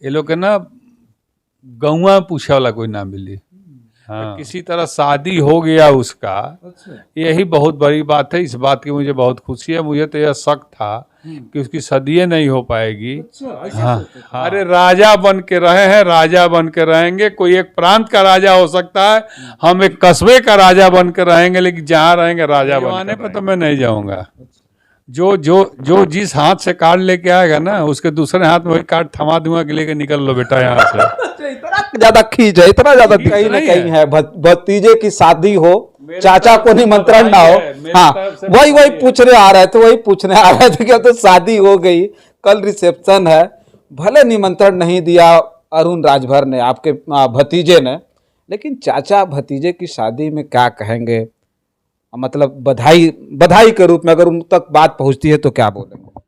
ये लोग के ना गौवा पूछे वाला कोई ना मिली। हाँ, किसी तरह शादी हो गया उसका। अच्छा। यही बहुत बड़ी बात है। इस बात की मुझे बहुत खुशी है। मुझे तो यह शक था कि उसकी शादी नहीं हो पाएगी। अच्छा, ऐसा हाँ, सोचते थे। हाँ। अरे राजा बन के रहे हैं, राजा बन के रहेंगे। कोई एक प्रांत का राजा हो सकता है, हम एक कस्बे का राजा बन के रहेंगे, लेकिन जहाँ रहेंगे राजा बनने पर तो मैं नहीं जाऊंगा। जो जो जो जिस हाथ से कार्ड लेके आएगा ना, उसके दूसरे हाथ में वही कार्ड थमा दूंगा कि लेके निकल लो बेटा यहाँ से। अच्छा, इतना ज्यादा खींच है, इतना ज्यादा खींच कहीं ना नहीं कहीं है। है। भतीजे की शादी हो, मेरे चाचा तरफ को से निमंत्रण ना बधाई हो। है, मेरे हाँ, तरफ से वही बधाई है। पूछने आ रहे थे, वही पूछने आ रहे थे कि अब तो शादी हो गई, कल रिसेप्शन है, भले निमंत्रण नहीं दिया अरुण राजभर ने, आपके भतीजे ने, लेकिन चाचा भतीजे की शादी में क्या कहेंगे? मतलब बधाई बधाई के रूप में अगर उन तक बात पहुंचती है तो क्या बोलेंगे?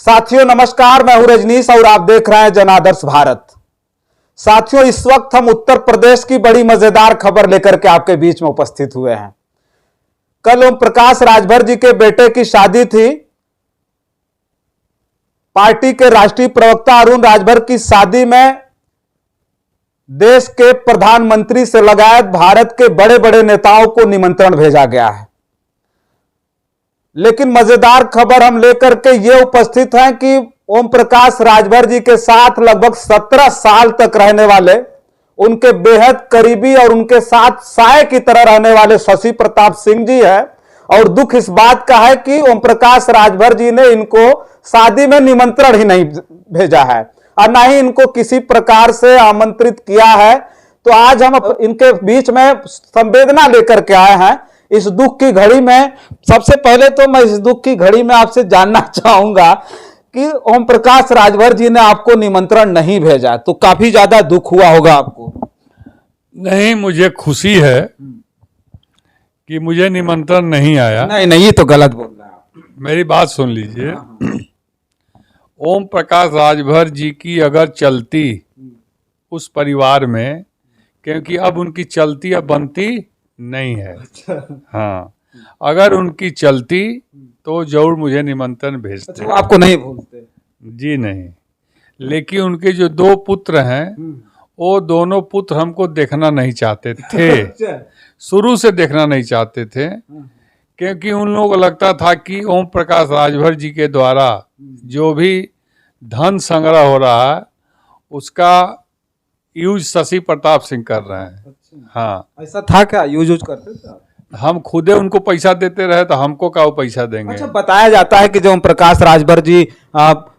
साथियों नमस्कार, मैं हूं रजनीश और आप देख रहे हैं जनादर्श भारत। साथियों, इस वक्त हम उत्तर प्रदेश की बड़ी मजेदार खबर लेकर के आपके बीच में उपस्थित हुए हैं। कल ओम प्रकाश राजभर जी के बेटे की शादी थी। पार्टी के राष्ट्रीय प्रवक्ता अरुण राजभर की शादी में देश के प्रधानमंत्री से लगायत भारत के बड़े बड़े नेताओं को निमंत्रण भेजा गया है। लेकिन मजेदार खबर हम लेकर के ये उपस्थित हैं कि ओम प्रकाश राजभर जी के साथ लगभग 17 साल तक रहने वाले, उनके बेहद करीबी और उनके साथ साए की तरह रहने वाले शशि प्रताप सिंह जी है। और दुख इस बात का है कि ओम प्रकाश राजभर जी ने इनको शादी में निमंत्रण ही नहीं भेजा है और ना ही इनको किसी प्रकार से आमंत्रित किया है। तो आज हम इनके बीच में संवेदना लेकर के आए हैं इस दुख की घड़ी में। सबसे पहले तो मैं इस दुख की घड़ी में आपसे जानना चाहूंगा कि ओम प्रकाश राजभर जी ने आपको निमंत्रण नहीं भेजा, तो काफी ज्यादा दुख हुआ होगा आपको। नहीं, मुझे खुशी है कि मुझे निमंत्रण नहीं आया। नहीं नहीं, ये तो गलत बोल रहा है। मेरी बात सुन लीजिए। ओम प्रकाश राजभर जी की अगर चलती उस परिवार में, क्योंकि अब उनकी चलती अब बनती नहीं है। हाँ, अगर उनकी चलती तो जरूर मुझे निमंत्रण भेजते। अच्छा, वो आपको नहीं भूलते? जी नहीं, लेकिन उनके जो 2 पुत्र हैं, वो दोनों पुत्र हमको देखना नहीं चाहते थे। शुरू से देखना नहीं चाहते थे, क्योंकि उन लोगों को लगता था कि ओम प्रकाश राजभर जी के द्वारा जो भी धन संग्रह हो रहा है उसका यूज शशि प्रताप सिंह कर रहे हैं। हाँ, ऐसा था क्या? यूज करते थे आप? हम खुदे उनको पैसा देते रहे तो हमको क्या वो पैसा देंगे? अच्छा, बताया जाता है कि जो ओम प्रकाश राजभर जी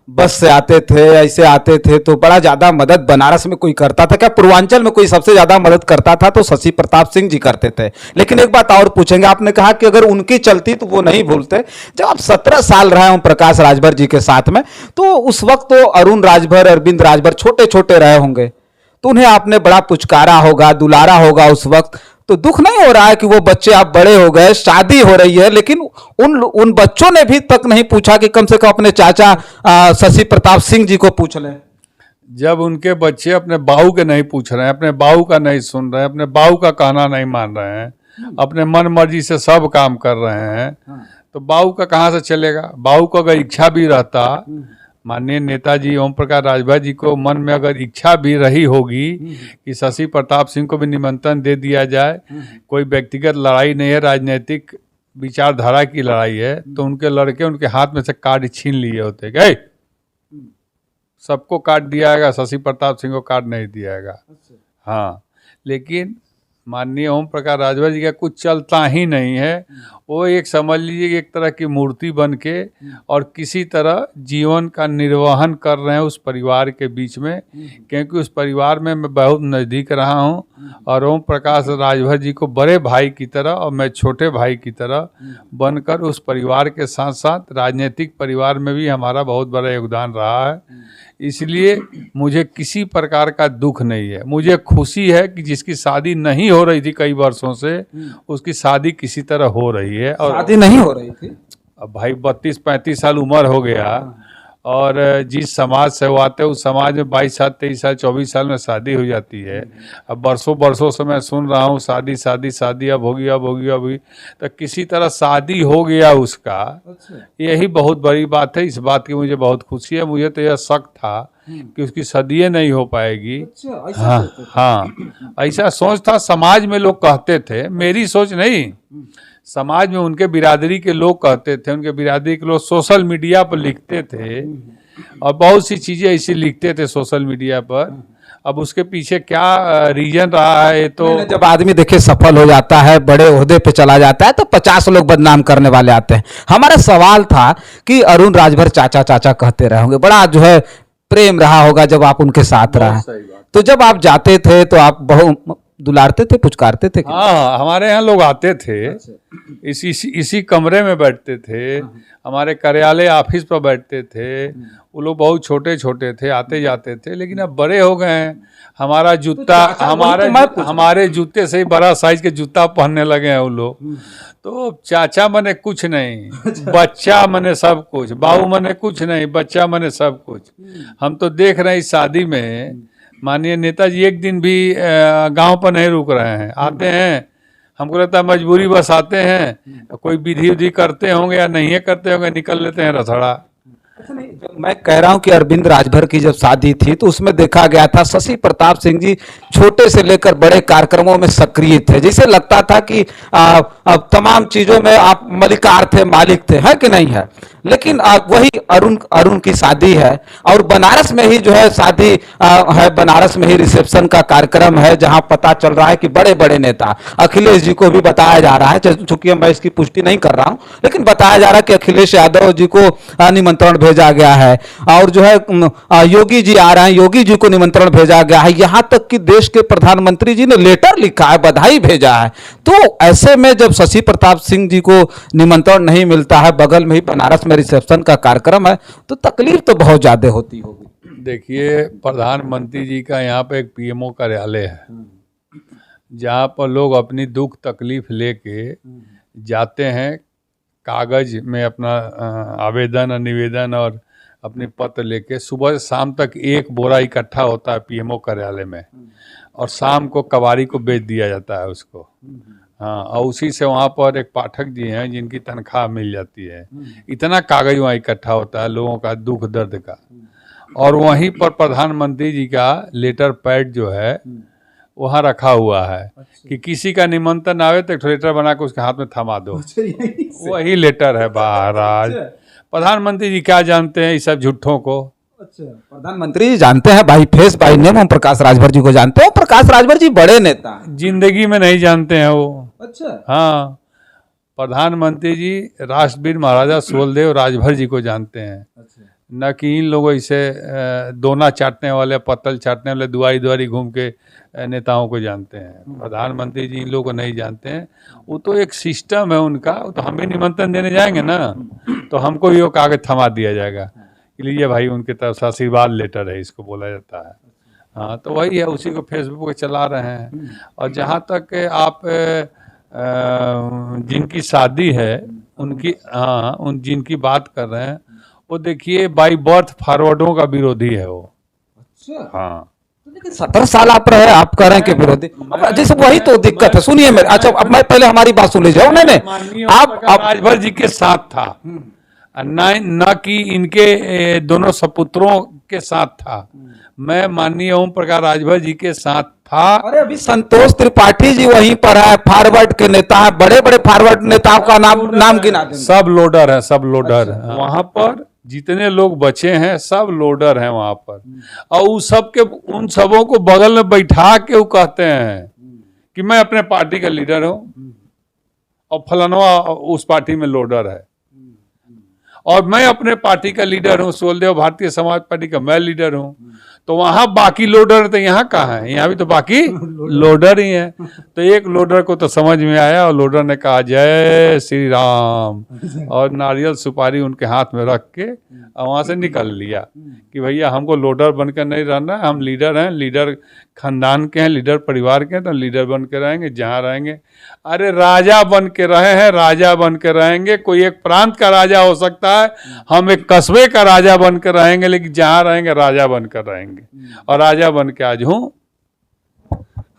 बस से आते थे, ऐसे आते थे, तो बड़ा ज्यादा मदद बनारस में कोई करता था क्या? पूर्वांचल में कोई सबसे ज्यादा मदद करता था तो शशि प्रताप सिंह जी करते थे। लेकिन एक बात और पूछेंगे, आपने कहा कि अगर उनकी चलती तो वो नहीं भूलते। जब आप 17 साल रहे ओम प्रकाश राजभर जी के साथ में, तो उस वक्त तो अरुण राजभर, अरविंद राजभर छोटे छोटे रहे होंगे, तो उन्हें आपने बड़ा पुचकारा होगा, दुलारा होगा उस वक्त। तो दुख नहीं हो रहा है कि वो बच्चे आप बड़े हो गए, शादी हो रही है, लेकिन उन बच्चों ने भी तक नहीं पूछा कि कम से कम अपने चाचा शशि प्रताप सिंह जी को पूछ लें? जब उनके बच्चे अपने बाऊ के नहीं पूछ रहे हैं, अपने बाऊ का नहीं सुन रहे हैं, अपने बाऊ का कहना नहीं मान रहे हैं, अपने मन मर्जी से सब काम कर रहे हैं, तो बाऊ का कहाँ से चलेगा? बाऊ को अगर इच्छा भी रहता, माननीय नेताजी ओम प्रकाश राजभर जी को मन में अगर इच्छा भी रही होगी कि शशि प्रताप सिंह को भी निमंत्रण दे दिया जाए, कोई व्यक्तिगत लड़ाई नहीं है, राजनीतिक विचारधारा की लड़ाई है, तो उनके लड़के उनके हाथ में से कार्ड छीन लिए होते। गए सबको कार्ड दिया जाएगा, शशि प्रताप सिंह को कार्ड नहीं दिया जाएगा। हाँ, लेकिन माननीय ओम प्रकाश राजभर जी का कुछ चलता ही नहीं है। वो एक समझ लीजिए एक तरह की मूर्ति बन के और किसी तरह जीवन का निर्वहन कर रहे हैं उस परिवार के बीच में, क्योंकि उस परिवार में मैं बहुत नज़दीक रहा हूं और ओम प्रकाश राजभर जी को बड़े भाई की तरह और मैं छोटे भाई की तरह बनकर उस परिवार के साथ साथ राजनीतिक परिवार में भी हमारा बहुत बड़ा योगदान रहा है। इसलिए मुझे किसी प्रकार का दुख नहीं है। मुझे खुशी है कि जिसकी शादी नहीं हो रही थी कई वर्षों से, उसकी शादी किसी तरह हो रही है। और शादी नहीं हो रही थी? अब भाई 32-35 साल उम्र हो गया और जिस समाज से वो आते हैं उस समाज में 22 साल 23 साल 24 साल में शादी हो जाती है। अब बरसों बरसों से मैं सुन रहा हूँ शादी शादी शादी, अब होगी अब होगी अब होगी, तो किसी तरह शादी हो गया उसका। यही बहुत बड़ी बात है। इस बात की मुझे बहुत खुशी है। मुझे तो यह शक था कि उसकी शादी नहीं हो पाएगी। हाँ हाँ, ऐसा सोच था, समाज में लोग कहते थे, मेरी सोच नहीं, समाज में उनके बिरादरी के लोग कहते थे, उनके बिरादरी के लोग सोशल मीडिया पर लिखते थे और बहुत सी चीज़ें ऐसी लिखते थे सोशल मीडिया पर। अब उसके पीछे क्या रीजन रहा है तो जब आदमी देखे सफल हो जाता है, बड़े ओहदे पे चला जाता है, तो 50 लोग बदनाम करने वाले आते हैं। हमारा सवाल था कि अरुण राजभर चाचा चाचा कहते रहे होंगे, बड़ा जो है प्रेम रहा होगा जब आप उनके साथ रहे, तो जब आप जाते थे तो आप बहुत दुलारते थे, पुचकारते थे? हाँ, हमारे यहाँ लोग आते थे, इसी कमरे में बैठते थे, हमारे कार्यालय ऑफिस पर बैठते थे। वो लोग बहुत छोटे छोटे थे, आते जाते थे, लेकिन अब बड़े हो गए हैं। हमारा जूता हमारे जूते से ही बड़ा साइज के जूता पहनने लगे हैं वो लोग। तो चाचा मने कुछ नहीं, बच्चा मने सब कुछ, बाबू मने कुछ नहीं, बच्चा मने सब कुछ। हम तो देख रहे हैं इस शादी में माननीय नेताजी एक दिन भी गांव पर नहीं रुक रहे हैं, आते हैं। हमको लगता है मजबूरी बस आते हैं, कोई विधि विधि करते होंगे या नहीं करते होंगे, निकल लेते हैं रसड़ा। मैं कह रहा हूं कि अरविंद राजभर की जब शादी थी तो उसमें देखा गया था शशि प्रताप सिंह जी छोटे से लेकर बड़े कार्यक्रमों में सक्रिय थे, जिसे लगता था कि अब तमाम चीजों में आप मलिकार थे, मालिक थे, है कि नहीं है। लेकिन वही अरुण की शादी है और बनारस में ही जो है शादी है, बनारस में ही रिसेप्शन का कार्यक्रम है, जहां पता चल रहा है कि बड़े बड़े नेता, अखिलेश जी को भी बताया जा रहा है, चूंकि मैं इसकी पुष्टि नहीं कर रहा हूं, लेकिन बताया जा रहा है कि अखिलेश यादव जी को निमंत्रण भेजा गया है और जो है योगी जी आ रहे हैं, योगी जी को निमंत्रण भेजा गया है, यहां तक कि देश के प्रधानमंत्री जी ने लेटर लिखा है, बधाई भेजा है। तो ऐसे में जब शशि प्रताप सिंह जी को निमंत्रण नहीं मिलता है, बगल में ही बनारस में रिसेप्शन का कार्यक्रम है, तो तकलीफ तो बहुत ज्यादा होती होगी। देखिए, प्रधानमंत्री जी का यहाँ पे एक पीएमओ कार्यालय है, जहाँ पर लोग अपनी दुख तकलीफ लेके जाते हैं, कागज में अपना आवेदन और निवेदन और अपने पत्र लेके सुबह से शाम तक एक बोरा इकट्ठा होता है पीएमओ कार्यालय में, और शाम को कबाड़ी को बेच दिया जाता है उसको। हाँ, और उसी से वहाँ पर एक पाठक जी हैं जिनकी तनख्वाह मिल जाती है। इतना कागज वहाँ इकट्ठा होता है लोगों का दुख दर्द का, और वहीं पर प्रधानमंत्री जी का लेटर पैड जो है वहाँ रखा हुआ है कि किसी का निमंत्रण आवे तो एक लेटर बना के उसके हाथ में थमा दो। वही लेटर है महाराज। प्रधानमंत्री जी क्या जानते हैं इस सब झूठों को? अच्छा, प्रधानमंत्री जी जानते हैं भाई फेस बाय नेम, हम प्रकाश राजभर जी को जानते हैं। प्रकाश राजभर जी बड़े नेता हैं। जिंदगी में नहीं जानते हैं वो। अच्छा, हाँ, प्रधानमंत्री जी राष्ट्रवीर महाराजा सुहेलदेव राजभर जी को जानते हैं। अच्छा, न कि इन लोगों इसे दोना चाटने वाले, पत्तल चाटने वाले, दुआरी दुआरी घूम के नेताओं को जानते हैं। प्रधानमंत्री जी इन लोगों को नहीं जानते हैं। वो तो एक सिस्टम है उनका। तो हम भी निमंत्रण देने जाएंगे ना, तो हमको भी वो कागज थमा दिया जाएगा, लीजिए भाई उनके तरफ से आशीर्वाद लेटर है, इसको बोला जाता है। हाँ, तो वही है, उसी को फेसबुक पे चला रहे हैं। और जहाँ तक आप जिनकी शादी है उनकी, हाँ, उन जिनकी बात कर रहे हैं, वो देखिए बाई बर्थ फॉरवर्डों का विरोधी है वो। अच्छा, हाँ, लेकिन 17 साल आप रहे, आप कह रहे हैं कि विरोधी, जैसे वही तो दिक्कत है। सुनिए मेरे, अच्छा अब मैं पहले हमारी बात सुन लीजिए। नहीं, आप राजभर जी के साथ था, न कि इनके दोनों सपुत्रों के साथ था। मैं माननीय ओम प्रकाश राजभर जी के साथ था। अरे अभी संतोष त्रिपाठी जी वहीं पर है, फॉरवर्ड के नेता है, बड़े बड़े फॉरवर्ड नेताओं का नाम गिना देंगे। सब लोडर है, सब लोडर है वहां पर। जितने लोग बचे हैं सब लोडर हैं वहां पर। और उन सबों को बगल में बैठा के वो कहते हैं कि मैं अपने पार्टी का लीडर हूं और फलाना उस पार्टी में लोडर है, और मैं अपने पार्टी का लीडर हूं, सुहेलदेव भारतीय समाज पार्टी का मैं लीडर हूं। तो वहां बाकी लोडर तो यहाँ कहाँ है, यहाँ भी तो बाकी लोडर ही है। तो एक लोडर को तो समझ में आया और लोडर ने कहा जय श्री राम और नारियल सुपारी उनके हाथ में रख के और वहां से निकल लिया कि भैया हमको लोडर बनकर नहीं रहना, हम लीडर हैं, लीडर खानदान के हैं, लीडर परिवार के हैं, तो लीडर बन के रहेंगे जहाँ रहेंगे। अरे राजा बन के रहे हैं, राजा बन के रहेंगे। कोई एक प्रांत का राजा हो सकता है, हम एक कस्बे का राजा बन के रहेंगे, लेकिन जहाँ रहेंगे राजा बन कर रहेंगे और राजा बन के आज हूँ।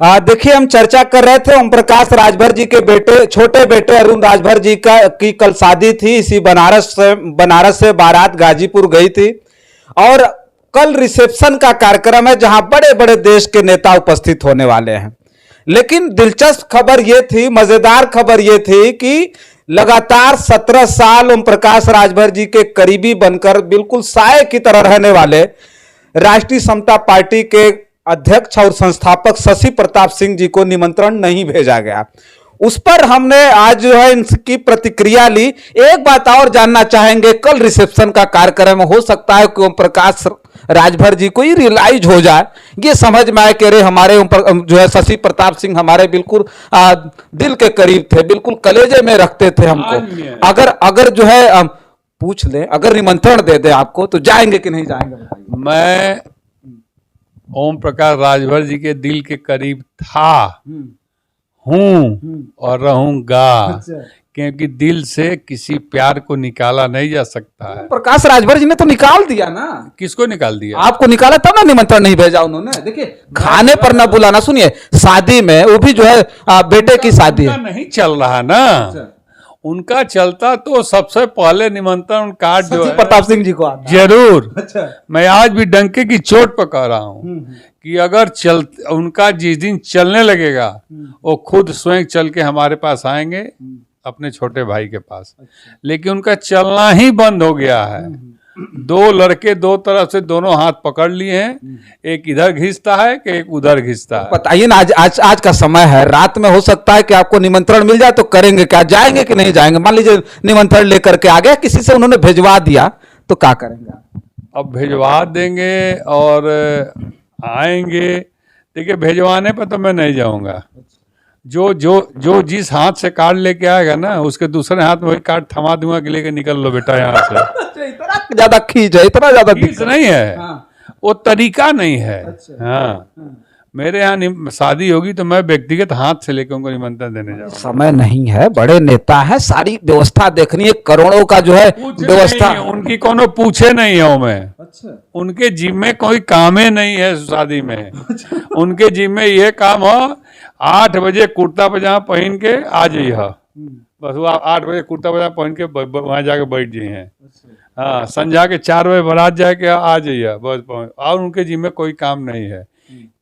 देखिए, हम चर्चा कर रहे थे ओम प्रकाश राजभर जी के बेटे, छोटे बेटे अरुण राजभर जी की कल शादी थी। इसी बनारस से बारात गाजीपुर गई थी और कल रिसेप्शन का कार्यक्रम है जहां बड़े बड़े देश के नेता उपस्थित होने वाले हैं। लेकिन दिलचस्प खबर यह थी, मजेदार खबर यह थी कि लगातार 17 साल ओम प्रकाश राजभर जी के करीबी बनकर बिल्कुल साये की तरह रहने वाले राष्ट्रीय समता पार्टी के अध्यक्ष और संस्थापक शशि प्रताप सिंह जी को निमंत्रण नहीं भेजा गया। उस पर हमने आज जो है इनकी प्रतिक्रिया ली। एक बात और जानना चाहेंगे, कल रिसेप्शन का कार्यक्रम हो सकता है कि ओम प्रकाश राजभर जी को ही रियलाइज हो जाए, ये समझ में आए कि अरे हमारे जो है शशि प्रताप सिंह हमारे बिल्कुल दिल के करीब थे, बिल्कुल कलेजे में रखते थे हमको। अगर जो है पूछ ले, अगर निमंत्रण दे दे आपको तो जाएंगे कि नहीं जाएंगे? मैं ओम प्रकाश राजभर जी के दिल के करीब था, हूँ और रहूंगा, क्योंकि दिल से किसी प्यार को निकाला नहीं जा सकता है। प्रकाश राजभर जी ने तो निकाल दिया ना। किसको निकाल दिया? आपको निकाला तब ना निमंत्रण नहीं भेजा उन्होंने। देखिए, खाने पर ना बुलाना। सुनिए, शादी में, वो भी जो है बेटे की शादी है, नहीं चल रहा ना। उनका चलता तो सबसे पहले निमंत्रण कार्ड जो है प्रताप सिंह जी को आता। जरूर। अच्छा। मैं आज भी डंके की चोट पर कह रहा हूँ कि अगर उनका जिस दिन चलने लगेगा वो खुद स्वयं चल के हमारे पास आएंगे, अपने छोटे भाई के पास। लेकिन उनका चलना ही बंद हो गया है। दो लड़के दो तरफ से दोनों हाथ पकड़ लिए हैं, एक इधर घिसता है कि एक उधर घिसता है। बताइए ना, आज का समय है, रात में हो सकता है कि आपको निमंत्रण मिल जाए तो करेंगे क्या? जाएंगे कि नहीं जाएंगे? मान लीजिए निमंत्रण लेकर के आ गया, किसी से उन्होंने भिजवा दिया तो क्या करेंगे? अब भिजवा देंगे और आएंगे। देखिए, भिजवाने पर तो मैं नहीं जाऊंगा। जो जिस हाथ से कार्ड लेके आएगा ना, उसके दूसरे हाथ में वही कार्ड थमा दूंगा कि लेके निकल लो बेटा यहाँ से। इतना ज्यादा खींच है, इतना ज्यादा खींच नहीं है। हाँ। वो तरीका नहीं है। अच्छा। हाँ। मेरे यहाँ शादी होगी तो मैं व्यक्तिगत हाथ से लेकर उनको निमंत्रण देने जाऊंगा। समय नहीं है, बड़े नेता है, सारी व्यवस्था देखनी है, करोड़ों का जो है व्यवस्था। उनकी कोनो पूछे नहीं हो मैं। अच्छा। उनके जिम्मे कोई कामे नहीं है शादी में। उनके जिम्मे ये काम हो, 8 बजे कुर्ता पजामा पहन के आ जाइए। बस वो 8 बजे कुर्ता पजामा पहन के वहां जाके बैठ जाइए। हाँ, संझा के 4 बजे बारात जाके आ जाइए बस। और उनके जिम्मे कोई काम नहीं है,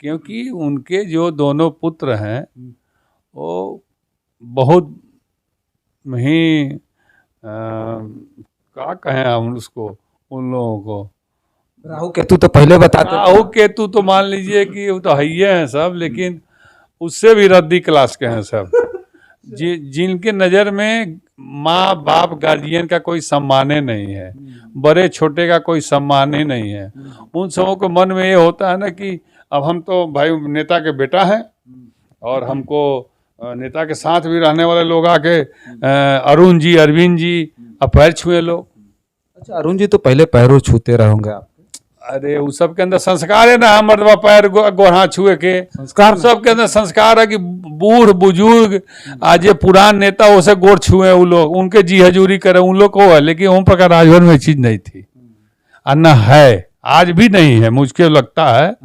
क्योंकि उनके जो दोनों पुत्र हैं वो बहुत ही क्या कहें हम उसको, उन लोगों को राहु केतु तो पहले बताते। राहु केतु तो मान लीजिए कि वो तो है ही हैं सब, लेकिन उससे भी रद्दी क्लास के हैं सब। जिनके नज़र में माँ बाप गार्जियन का कोई सम्मान ही नहीं है, बड़े छोटे का कोई सम्मान ही नहीं है। उन सबों के मन में ये होता है ना कि अब हम तो भाई नेता के बेटा हैं और हमको नेता के साथ भी रहने वाले लोग आके अरुण जी, अरविंद जी अब पैर छुए लोग। अच्छा, अरुण जी तो पहले पैरों छूते रहोगे आप? अरे उस सब के अंदर संस्कार है ना, मर्दबा पैर गोढ़ा छुए के संस्कार। सबके अंदर संस्कार है कि बूढ़ बुजुर्ग आज ये पुरान नेता उसे गोड़ छुए, वो लोग उनके जी हजूरी करे, उन लोग को है। लेकिन ओम प्रकाश राजभर में चीज नहीं थी, अन्ना है, आज भी नहीं है। मुझको लगता है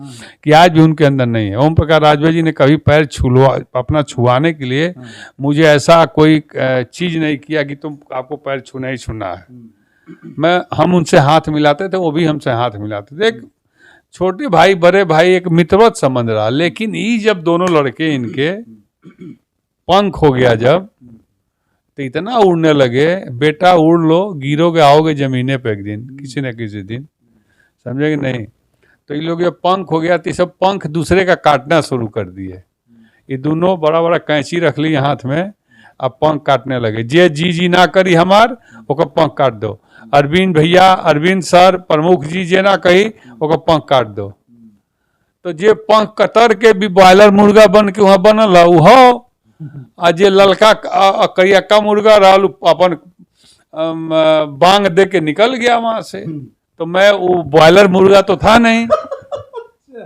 कि आज भी उनके अंदर नहीं है। ओम प्रकाश राजभर जी ने कभी पैर अपना छुआने के लिए मुझे ऐसा कोई चीज नहीं किया कि तुम आपको पैर छूना ही छूना है। हम उनसे हाथ मिलाते थे, वो भी हमसे हाथ मिलाते थे। एक छोटे भाई बड़े भाई एक मित्रवत संबंध रहा। लेकिन ये जब दोनों लड़के इनके पंख हो गया जब, तो इतना उड़ने लगे, बेटा उड़ लो, गिरोगे आओगे जमीने पे एक दिन, किसी न किसी दिन, समझे कि नहीं। तो ये लोग ये पंख हो गया तो सब पंख दूसरे का काटना शुरू कर दिए। ये दोनों बड़ा बड़ा कैंची रख ली हाथ में, अब पंख काटने लगे। जे जी ना करी हमार ओकर पंख काट दो। अरविंद भैया, अरविंद सर, प्रमुख जी जे ना कही ओकर पंख काट दो। तो जे पंख कतर के भी ब्रॉयलर मुर्गा बन के वहां बनल है हो, आ जे ललका करियक्का मुर्गा रहल अपन बांग दे के निकल गया वहां से। तो मैं वो ब्रॉयलर मुर्गा तो था नहीं।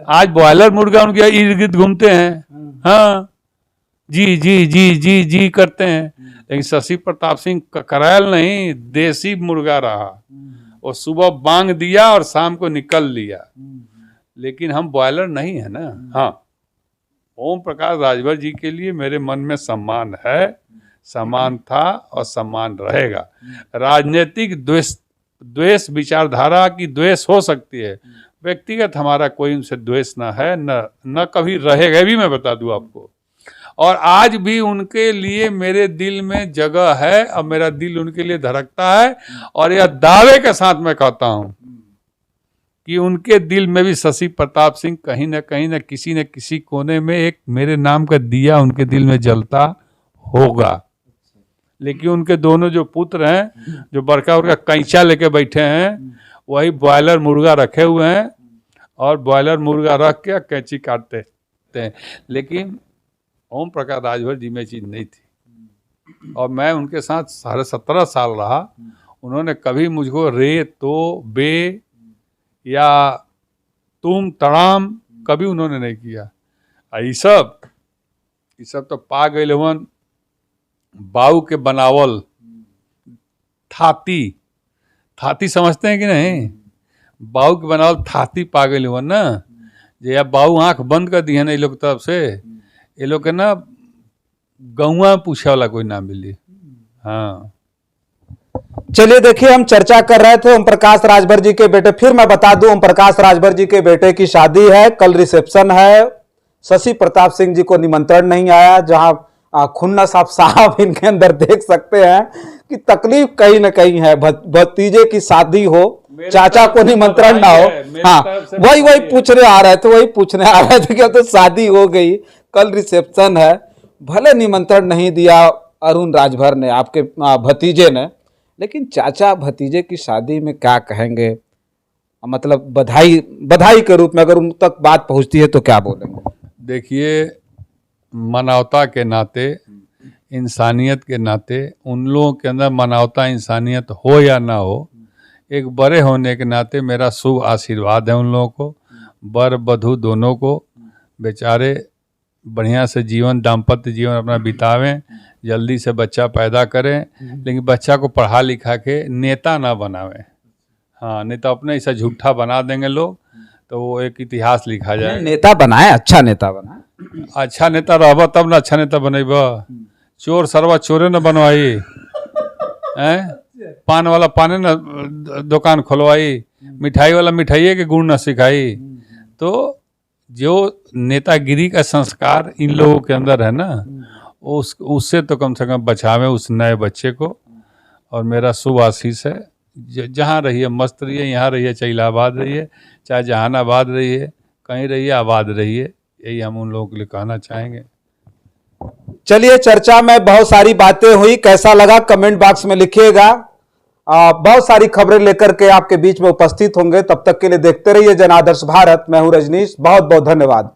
आज ब्रॉयलर मुर्गा उनके इर्द गिर्द घूमते हैं, हाँ जी जी जी जी जी करते हैं। लेकिन शशि प्रताप सिंह करैल नहीं, देसी मुर्गा रहा। वो सुबह बांग दिया और शाम को निकल लिया। लेकिन हम ब्रॉयलर नहीं है ना। हाँ, ओम प्रकाश राजभर जी के लिए मेरे मन में सम्मान है, सम्मान था और सम्मान रहेगा। राजनीतिक द्वेष विचारधारा की द्वेष हो सकती है, व्यक्तिगत हमारा कोई उनसे द्वेष ना है, न कभी रहेगा, भी मैं बता दूं आपको। और आज भी उनके लिए मेरे दिल में जगह है और मेरा दिल उनके लिए धड़कता है। और यह दावे के साथ मैं कहता हूं कि उनके दिल में भी शशि प्रताप सिंह कहीं न किसी कोने में एक मेरे नाम का दिया उनके दिल में जलता होगा। लेकिन उनके दोनों जो पुत्र हैं, जो बड़का बड़का कैंचा लेके बैठे हैं, वही ब्रॉयलर मुर्गा रखे हुए हैं और ब्रॉयलर मुर्गा रख के कैंची काटते हैं। लेकिन ओम प्रकाश राजभर जी में चीज़ नहीं थी। और मैं उनके साथ 17.5 साल रहा। उन्होंने कभी मुझको रे तो बे या तुम तड़ाम कभी उन्होंने नहीं किया। ये सब तो पा गए हुन बाऊ के बनावल थाती समझते हैं कि नहीं? बाऊ के बनावल थाती पा गए हुन ना। जे अब बाऊ आंख बंद कर दी है ना ये लोग तरफ से, ये लोग के ना गौवा पूछे वाला कोई ना मिली। हाँ, चलिए देखिए, हम चर्चा कर रहे थे ओम प्रकाश राजभर जी के बेटे। फिर मैं बता दूं, ओम प्रकाश राजभर जी के बेटे की शादी है, कल रिसेप्शन है। शशि प्रताप सिंह जी को निमंत्रण नहीं आया, जहां खुन्नस आप साहब इनके अंदर देख सकते हैं कि तकलीफ कहीं ना कहीं है। भतीजे की शादी हो, चाचा को निमंत्रण ना हो। हाँ, वही पूछने आ रहे थे कि अब तो शादी हो गई, कल रिसेप्शन है, भले निमंत्रण नहीं दिया अरुण राजभर ने, आपके भतीजे ने, लेकिन चाचा भतीजे की शादी में क्या कहेंगे? मतलब बधाई के रूप में अगर उन तक बात पहुंचती है तो क्या बोलेंगे? देखिए, मानवता के नाते, इंसानियत के नाते, उन लोगों के अंदर मानवता इंसानियत हो या ना हो, एक बड़े होने के नाते मेरा शुभ आशीर्वाद है उन लोगों को। वर वधू दोनों को बेचारे बढ़िया से जीवन, दाम्पत्य जीवन अपना बितावें, जल्दी से बच्चा पैदा करें, लेकिन बच्चा को पढ़ा लिखा के नेता ना बनावें। हाँ, नहीं तो अपने ऐसा झूठा बना देंगे लोग तो वो एक इतिहास लिखा जाए। नेता बनाए, अच्छा नेता बनाए। अच्छा नेता रहबा तब ना अच्छा नेता बनेबा। चोर सरवा चोरे न बनवाई, पान वाला पाने न दुकान खोलवाई, मिठाई वाला मिठाइये के गुण न सिखाई। तो जो नेतागिरी का संस्कार इन लोगों के अंदर है ना, उससे तो कम से कम बचावें उस नए बच्चे को। और मेरा शुभ आशीष है, जहाँ रहिए मस्त रहिए, यहाँ रहिए चाहे इलाहाबाद रहिए, चाहे जहानाबाद रहिए, कहीं रहिए आबाद रहिए, यही हम उन लोगों के लिए कहना चाहेंगे। चलिए, चर्चा में बहुत सारी बातें हुई, कैसा लगा कमेंट बॉक्स में लिखिएगा। बहुत सारी खबरें लेकर के आपके बीच में उपस्थित होंगे। तब तक के लिए देखते रहिए जनादर्श भारत। मैं हूं रजनीश, बहुत बहुत धन्यवाद।